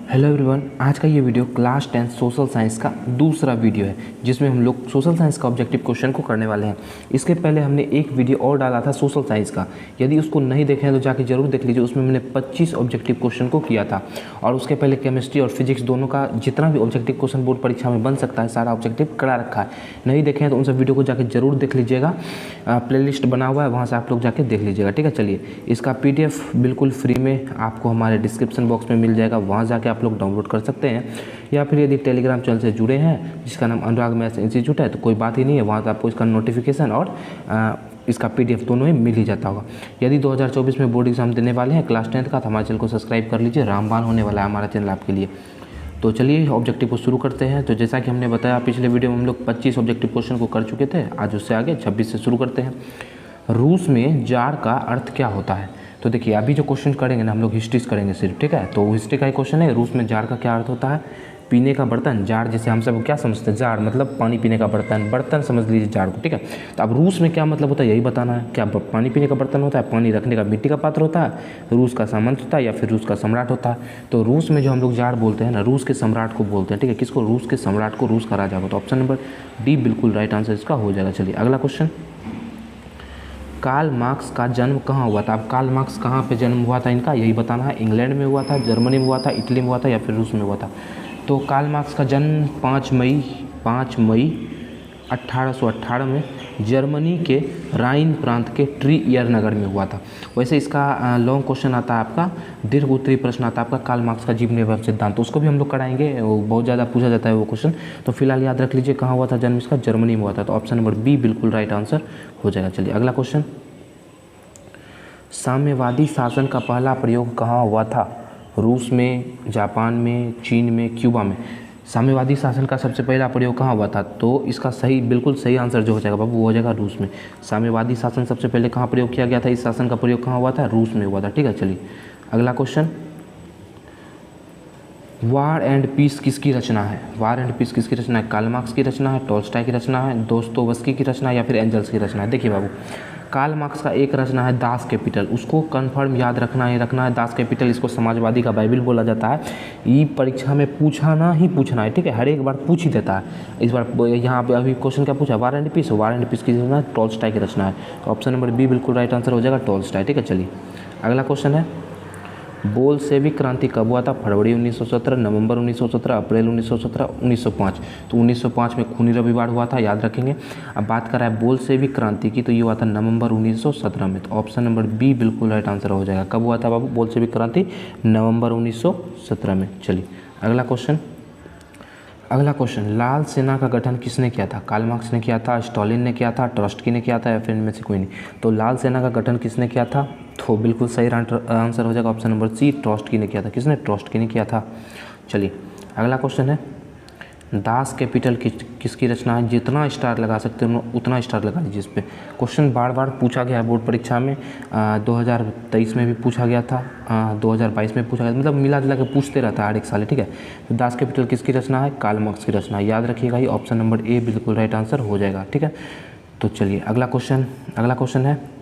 Hello everyone, आज का ये वीडियो क्लास 10 सोशल साइंस का दूसरा वीडियो है जिसमें हम लोग सोशल साइंस का ऑब्जेक्टिव क्वेश्चन को करने वाले हैं। इसके पहले हमने एक वीडियो और डाला था सोशल साइंस का, यदि उसको नहीं देखे हैं तो जाके जरूर देख लीजिए। उसमें मैंने 25 ऑब्जेक्टिव क्वेश्चन को किया था और उसके पहले केमिस्ट्री और फिजिक्स दोनों का जितना भी ऑब्जेक्टिव क्वेश्चन बोर्ड परीक्षा में बन सकता है सारा ऑब्जेक्टिव करा रखा है। नहीं देखे हैं तो उन सब वीडियो को जाके जरूर देख लीजिएगा, प्लेलिस्ट बना हुआ है, वहाँ से आप लोग जाके देख लीजिएगा। ठीक है, चलिए इसका PDF बिल्कुल फ्री में आपको हमारे डिस्क्रिप्शन बॉक्स में मिल जाएगा, वहाँ जाके आप लोग डाउनलोड कर सकते हैं। या फिर यदि टेलीग्राम चैनल से जुड़े हैं जिसका नाम अनुराग मैथ्स इंस्टीट्यूट है तो कोई बात ही नहीं है, वहाँ से आपको इसका नोटिफिकेशन और इसका PDF दोनों ही मिल ही जाता होगा। यदि 2024 में बोर्ड एग्जाम देने वाले हैं क्लास 10 का तो हमारे चैनल को सब्सक्राइब कर लीजिए, रामबाण होने वाला है हमारा चैनल आपके लिए। तो चलिए ऑब्जेक्टिव को शुरू करते हैं। तो जैसा कि हमने बताया पिछले वीडियो में हम लोग 25 ऑब्जेक्टिव क्वेश्चन को कर चुके थे, आज उससे आगे 26 से शुरू करते हैं। रूस में जार का अर्थ क्या होता है? तो देखिए अभी जो क्वेश्चन करेंगे ना हम लोग हिस्ट्री से करेंगे सिर्फ, ठीक है। तो हिस्ट्री का ही क्वेश्चन है, रूस में जार का क्या अर्थ होता है? पीने का बर्तन। जार जैसे हम सब क्या समझते हैं, जार मतलब पानी पीने का बर्तन, बर्तन समझ लीजिए जार को, ठीक है। तो अब रूस में क्या मतलब होता है यही बताना है। क्या पानी पीने का बर्तन होता है, पानी रखने का मिट्टी का पात्र होता है, रूस का सामंत होता है या फिर रूस का सम्राट होता है? तो रूस में जो हम लोग जार बोलते हैं ना, रूस के सम्राट को बोलते हैं, ठीक है। किसको? रूस के सम्राट को, रूस का राजा को। तो ऑप्शन नंबर डी बिल्कुल राइट आंसर इसका हो जाएगा। चलिए अगला क्वेश्चन, कार्ल मार्क्स का जन्म कहाँ हुआ था? अब कार्ल मार्क्स कहाँ पे जन्म हुआ था इनका यही बताना है। इंग्लैंड में हुआ था, जर्मनी में हुआ था, इटली में हुआ था या फिर रूस में हुआ था? तो कार्ल मार्क्स का जन्म 5 मई 1818 में जर्मनी के राइन प्रांत के ट्रियर नगर में हुआ था। वैसे इसका लॉन्ग क्वेश्चन आता है आपका, दीर्घ उत्तरीय प्रश्न आता है आपका कार्ल मार्क्स का जीवन एवं सिद्धांत, तो उसको भी हम लोग कराएंगे, वो बहुत ज़्यादा पूछा जाता है वो क्वेश्चन। तो फिलहाल याद रख लीजिए कहाँ हुआ था जन्म इसका, जर्मनी में हुआ था। तो ऑप्शन नंबर बी बिल्कुल राइट आंसर हो जाएगा। चलिए अगला क्वेश्चन, साम्यवादी शासन का पहला प्रयोग कहाँ हुआ था? रूस में, जापान में, चीन में, क्यूबा में? साम्यवादी शासन का सबसे पहला प्रयोग कहाँ हुआ था? तो इसका सही बिल्कुल सही आंसर जो हो जाएगा बाबू वो हो जाएगा रूस में। साम्यवादी शासन सबसे पहले कहाँ प्रयोग किया गया था? इस शासन का प्रयोग कहाँ हुआ था? रूस में हुआ था। ठीक है, चलिए अगला क्वेश्चन, वार एंड पीस किसकी रचना है? वार एंड पीस किसकी रचना है? कार्ल मार्क्स की रचना है, टॉल्स्टॉय की रचना है, दोस्तोयेव्स्की की रचना है या फिर एंजल्स की रचना है? देखिए बाबू, कार्ल मार्क्स का एक रचना है दास कैपिटल, उसको कंफर्म याद रखना है। दास कैपिटल, इसको समाजवादी का बाइबिल बोला जाता है। ये परीक्षा में पूछना है, ठीक है, हर एक बार पूछ ही देता है। इस बार यहाँ पे अभी क्वेश्चन क्या पूछा? वार एंड पीस की रचना है टॉल्स्टॉय की रचना है। तो ऑप्शन नंबर बी बिल्कुल राइट आंसर हो जाएगा, टॉल्स्टॉय। ठीक है, चलिए अगला क्वेश्चन है, बोल्शेविक क्रांति कब हुआ था? फरवरी 1917, नवंबर 1917, अप्रैल 1917, 1905? तो 1905 में खूनी रविवार हुआ था, याद रखेंगे। अब बात कर रहा है बोल्शेविक क्रांति की, तो ये हुआ था नवंबर 1917 में। तो ऑप्शन नंबर बी बिल्कुल राइट आंसर हो जाएगा। कब हुआ था बाबू बोल्शेविक क्रांति? नवंबर 1917 में। चलिए अगला क्वेश्चन, लाल सेना का गठन किसने किया था? कार्ल मार्क्स ने किया था, स्टालिन ने किया था, ट्रॉट्स्की ने किया था या फिर इनमें से कोई नहीं? तो लाल सेना का गठन किसने किया था? तो बिल्कुल सही आंसर हो जाएगा ऑप्शन नंबर सी, ट्रॉट्स्की ने किया था। किसने? ट्रॉट्स्की ने किया था। चलिए अगला क्वेश्चन है, दास कैपिटल किसकी रचना है? जितना स्टार लगा सकते हैं उतना स्टार लगा लीजिए इस पर। क्वेश्चन बार बार पूछा गया है बोर्ड परीक्षा में, 2023 में भी पूछा गया था, 2022 में पूछा गया, मतलब मिला जुला के पूछते रहता है हर एक साल, ठीक है। तो दास कैपिटल किसकी रचना है? कार्ल मार्क्स की रचना है, याद रखिएगा। ये ऑप्शन नंबर ए बिल्कुल राइट आंसर हो जाएगा। ठीक है, तो चलिए अगला क्वेश्चन है,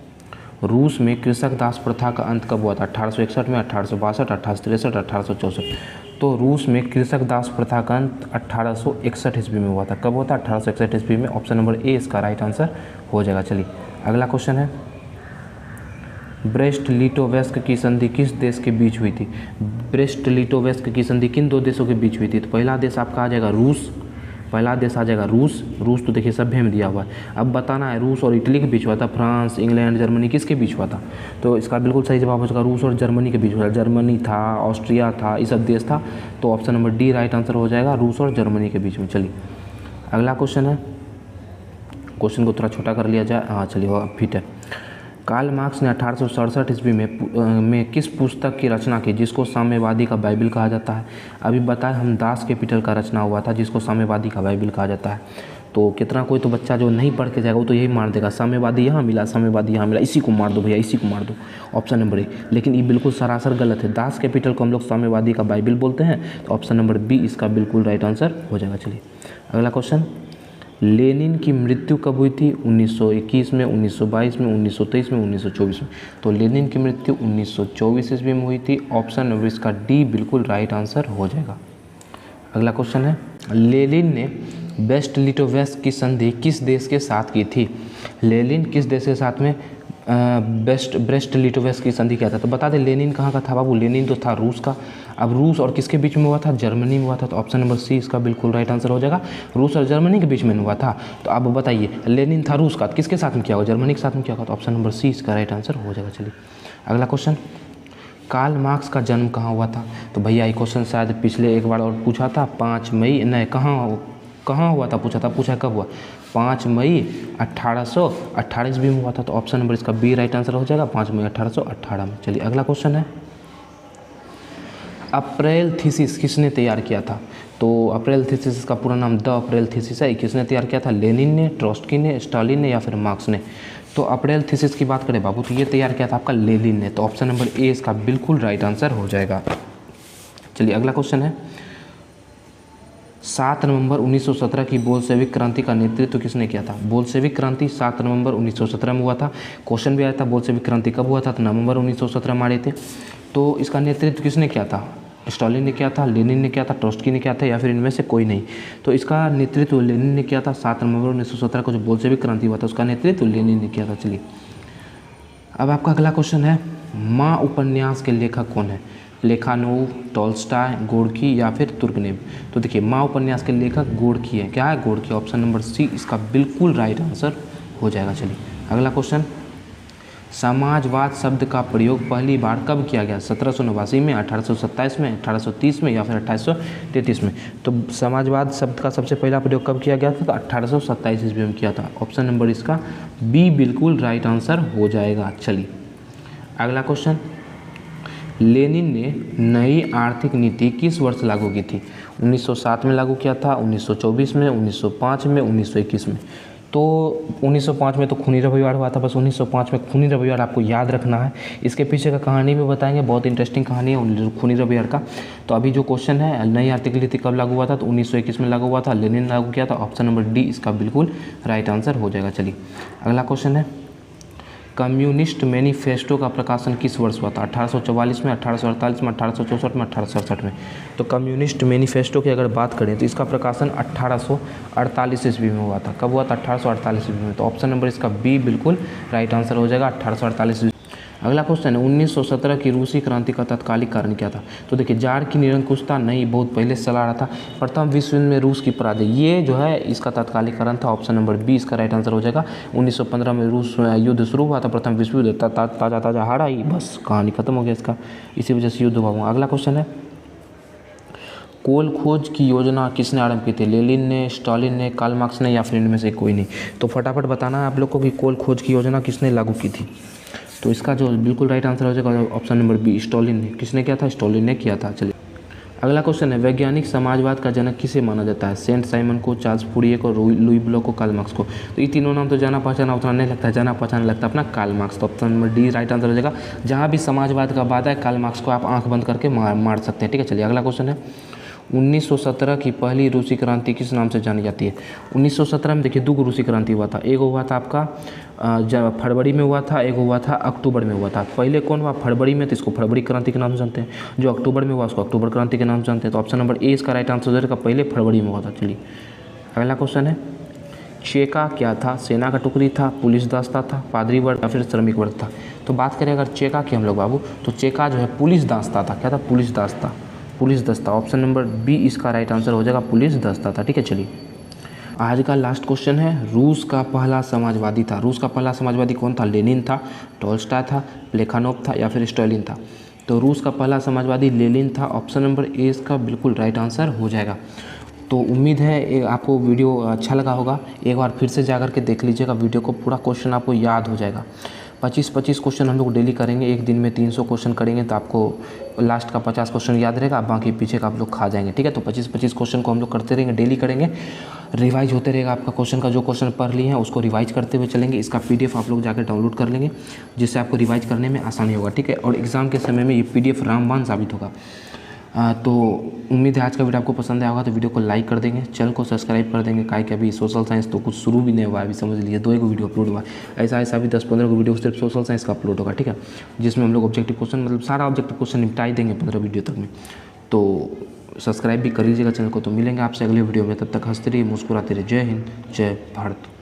रूस में कृषक दास प्रथा का अंत कब हुआ था? 1861 में, 1862, 1863, 1864? तो रूस में कृषक दास प्रथा का अंत 1861 ईस्वी में हुआ था। कब हुआ था? 1861 ईस्वी में। ऑप्शन नंबर ए इसका राइट आंसर हो जाएगा। चलिए अगला क्वेश्चन है, ब्रेस्ट लिटोवेस्क की संधि किस देश के बीच हुई थी? ब्रेस्ट लिटोवेस्क की संधि किन दो देशों के बीच हुई थी? तो पहला देश आपका आ जाएगा रूस, रूस तो देखिए सभ्य में दिया हुआ है। अब बताना है रूस और इटली के बीच हुआ था, फ्रांस, इंग्लैंड, जर्मनी किसके बीच हुआ था? तो इसका बिल्कुल सही जवाब हो जाएगा रूस और जर्मनी के बीच हुआ था। जर्मनी था, ऑस्ट्रिया था, ये सब देश था। तो option number D right answer हो जाएगा, रूस और जर्मनी के बीच में। चलिए अगला क्वेश्चन है, क्वेश्चन को थोड़ा छोटा कर लिया जाए, हाँ चलिए वो फिट है। कार्ल मार्क्स ने 1867 ईस्वी में किस पुस्तक की रचना की जिसको साम्यवादी का बाइबिल कहा जाता है? अभी बताएं हम, दास कैपिटल का रचना हुआ था जिसको साम्यवादी का बाइबिल कहा जाता है। तो कितना कोई तो बच्चा जो नहीं पढ़ के जाएगा वो तो यही मार देगा, साम्यवादी यहाँ मिला, साम्यवादी यहाँ मिला, इसी को मार दो भैया, इसी को मार दो, ऑप्शन नंबर ए। लेकिन ये बिल्कुल सरासर गलत है। दास कैपिटल को हम लोग साम्यवादी का बाइबिल बोलते हैं। तो ऑप्शन नंबर बी इसका बिल्कुल राइट आंसर हो जाएगा। चलिए अगला क्वेश्चन, लेनिन की मृत्यु कब हुई थी? 1921 में, 1922 में, 1923 में, 1924 में। तो लेनिन की मृत्यु 1924 ईस्वी में हुई थी। ऑप्शन नंबर इसका डी बिल्कुल राइट आंसर हो जाएगा। अगला क्वेश्चन है, लेनिन ने ब्रेस्ट लिटोवेस्क की संधि किस देश के साथ की थी? लेनिन किस देश के साथ में ब्रेस्ट लिटोवेस्क की संधि किया था? तो बता दें लेनिन कहाँ का था बाबू? लेनिन तो था रूस का। अब रूस और किसके बीच में हुआ था? जर्मनी में हुआ था। तो ऑप्शन नंबर सी इसका बिल्कुल राइट आंसर हो जाएगा। रूस और जर्मनी के बीच में हुआ था। तो अब बताइए लेनिन था रूस का, किसके साथ में किया होगा? जर्मनी के साथ में किया होगा। तो ऑप्शन नंबर सी इसका राइट आंसर हो जाएगा। चलिए अगला क्वेश्चन, कार्ल मार्क्स का जन्म कहाँ हुआ था? तो भैया ये क्वेश्चन शायद पिछले एक बार और पूछा था, 5 मई नहीं, कहाँ हुआ था पूछा था, पूछा कब हुआ? 5 मई 1818 ईस्वी में हुआ था। तो ऑप्शन नंबर इसका बी राइट आंसर हो जाएगा, 5 मई 1818 में। चलिए अगला क्वेश्चन है, अप्रैल थीसिस किसने तैयार किया था? तो अप्रैल थीसिस का पूरा नाम द अप्रैल थीसिस है। किसने तैयार किया था? लेनिन ने, ट्रोट्स्की ने, स्टालिन ने या फिर मार्क्स ने? तो अप्रैल थीसिस की बात करें बाबू तो ये तैयार किया था आपका लेनिन ने। तो ऑप्शन नंबर ए इसका बिल्कुल राइट आंसर हो जाएगा। चलिए अगला क्वेश्चन है, 7 नवंबर 1917 की बोल्शेविक क्रांति का नेतृत्व किसने किया था? बोल्शेविक क्रांति 7 नवंबर 1917 में हुआ था। क्वेश्चन भी आया था बोल्शेविक क्रांति कब हुआ था? तो नवंबर 1917 में आ रहे थे। तो इसका नेतृत्व किसने किया था? स्टालिन ने किया था, लेनिन ने किया था, ट्रोट्स्की ने किया था या फिर इनमें से कोई नहीं? तो इसका नेतृत्व लेनिन ने किया था। 7 नवंबर 1917 को जो बोल्शेविक क्रांति हुआ था उसका नेतृत्व लेनिन ने किया था। चलिए अब आपका अगला क्वेश्चन है, माँ उपन्यास के लेखक कौन है? प्लेखानोव, टॉल्स्टॉय, गोर्की या फिर तुर्गनेव? तो देखिए माँ उपन्यास के लेखक गोर्की है। क्या है? गोर्की। ऑप्शन नंबर सी इसका बिल्कुल राइट आंसर हो जाएगा। चलिए अगला क्वेश्चन, समाजवाद शब्द का प्रयोग पहली बार कब किया गया? 1789 में, 1827 में, 1830 में या फिर 1833 में? तो समाजवाद शब्द का सबसे पहला प्रयोग कब किया गया था? तो 1827 ईस्वी में किया था। ऑप्शन नंबर इसका बी बिल्कुल राइट आंसर हो जाएगा। चलिए अगला क्वेश्चन, लेनिन ने नई आर्थिक नीति किस वर्ष लागू की थी? 1907 में लागू किया था, 1924 में, 1905 में, 1921 में? तो 1905 में तो खूनी रविवार हुआ था। बस 1905 में खूनी रविवार आपको याद रखना है। इसके पीछे का कहानी भी बताएंगे, बहुत इंटरेस्टिंग कहानी है खूनी रविवार का। तो अभी जो क्वेश्चन है, नई आर्थिक नीति कब लागू हुआ था? तो 1921 में लागू हुआ था, लेनिन लागू किया था। ऑप्शन नंबर डी इसका बिल्कुल राइट आंसर हो जाएगा। चलिए अगला क्वेश्चन है, कम्युनिस्ट मैनिफेस्टो का प्रकाशन किस वर्ष हुआ था? 1844 में, 1848 में, 1864 में, 1867 में? तो कम्युनिस्ट मैनिफेस्टो की अगर बात करें तो इसका प्रकाशन 1848 ईस्वी में हुआ था। कब हुआ था? 1848 ईस्वी में। तो ऑप्शन नंबर इसका बी बिल्कुल राइट आंसर हो जाएगा, 1848 ईस्वी। अगला क्वेश्चन है, 1917 की रूसी क्रांति का तत्कालिक कारण क्या था? तो देखिए जार की निरंकुशता नहीं, बहुत पहले से चला रहा था। प्रथम विश्व युद्ध में रूस की पराजय, ये जो है इसका तत्कालिक कारण था। ऑप्शन नंबर बी इसका राइट आंसर हो जाएगा। 1915 में रूस युद्ध शुरू हुआ था, प्रथम विश्व युद्ध, ताज़ा हारा ही, बस कहानी खत्म हो गया इसका, इसी वजह से युद्ध हुआ। अगला क्वेश्चन है, कोल खोज की योजना किसने आरंभ की थी? लेनिन ने, स्टालिन ने, कार्ल मार्क्स ने या फिर इनमें से कोई नहीं? तो फटाफट बताना है आप लोग को कि कोल खोज की योजना किसने लागू की थी? तो इसका जो बिल्कुल राइट आंसर हो जाएगा ऑप्शन नंबर बी, स्टालिन ने। किसने किया था? स्टालिन ने किया था। चलिए अगला क्वेश्चन है, वैज्ञानिक समाजवाद का जनक किसे माना जाता है? सेंट साइमन को, चार्ल्स फूरिये को, लुई ब्लॉक को, कार्ल मार्क्स को? तो ये तीनों नाम तो जाना पहचाना उतना नहीं लगता है, जाना पहचाना लगता है अपना कार्ल मार्क्स। तो option number D right answer हो जाएगा। जहाँ भी समाजवाद का बात है कार्ल मार्क्स को आप आंख बंद करके मार सकते हैं। ठीक है, चलिए अगला क्वेश्चन है, 1917 की पहली रूसी क्रांति किस नाम से जानी जाती है? 1917 में देखिए 2 रूसी क्रांति हुआ था। एक हुआ था आपका फरवरी में हुआ था, एक हुआ था अक्टूबर में हुआ था। पहले कौन हुआ? फरवरी में, तो इसको फरवरी क्रांति के नाम से जानते हैं। जो अक्टूबर में हुआ उसको अक्टूबर क्रांति के नाम से जानते हैं। तो ऑप्शन नंबर ए इसका राइट आंसर हो जाएगा, पहले फरवरी में हुआ था। चलिए अगला क्वेश्चन है, चेका क्या था? सेना का टुकड़ी था, पुलिस दस्ता था, पादरी वर्ग या फिर श्रमिक वर्ग था? तो बात करें अगर चेका की हम लोग बाबू, तो चेका जो है पुलिस दस्ता था। क्या था? पुलिस दस्ता, पुलिस दस्ता। ऑप्शन नंबर बी इसका राइट आंसर हो जाएगा, पुलिस दस्ता था। ठीक है, चलिए आज का लास्ट क्वेश्चन है, रूस का पहला समाजवादी था। रूस का पहला समाजवादी कौन था? लेनिन था, टॉल्स्टॉय था, प्लेखानोव था या फिर स्टालिन था? तो रूस का पहला समाजवादी लेनिन था। ऑप्शन नंबर ए इसका बिल्कुल राइट आंसर हो जाएगा। तो उम्मीद है आपको वीडियो अच्छा लगा होगा। एक बार फिर से जाकर के देख लीजिएगा वीडियो को, पूरा क्वेश्चन आपको याद हो जाएगा। 25 क्वेश्चन हम लोग डेली करेंगे, एक दिन में 300 क्वेश्चन करेंगे तो आपको लास्ट का 50 क्वेश्चन याद रहेगा, बाकी पीछे का आप लोग खा जाएंगे। ठीक है, तो 25 क्वेश्चन को हम लोग करते रहेंगे, डेली करेंगे, रिवाइज होते रहेगा आपका क्वेश्चन का। जो क्वेश्चन पढ़ लिए हैं उसको रिवाइज करते हुए चलेंगे। इसका PDF आप लोग जाकर डाउनलोड कर लेंगे, जिससे आपको रिवाइज करने में आसानी होगा। ठीक है, और एग्ज़ाम के समय में ये PDF रामबाण साबित होगा। तो उम्मीद है आज का वीडियो आपको पसंद आया होगा। तो वीडियो को लाइक कर देंगे, चैनल को सब्सक्राइब कर देंगे। काहे कि अभी सोशल साइंस तो कुछ शुरू भी नहीं हुआ है, अभी समझ लीजिए 2 वीडियो अपलोड हुआ है। ऐसा भी 10-15 वीडियो सिर्फ सोशल साइंस का अपलोड होगा, ठीक है, जिसमें हम लोग ऑब्जेक्टिव क्वेश्चन मतलब सारा ऑब्जेक्टिव क्वेश्चन निपटा ही देंगे 15 वीडियो तक में। तो सब्सक्राइब भी कर लीजिएगा चैनल को। तो मिलेंगे आपसे अगले वीडियो में, तब तक हंसते रहिए, मुस्कुराते रहिए। जय हिंद, जय भारत।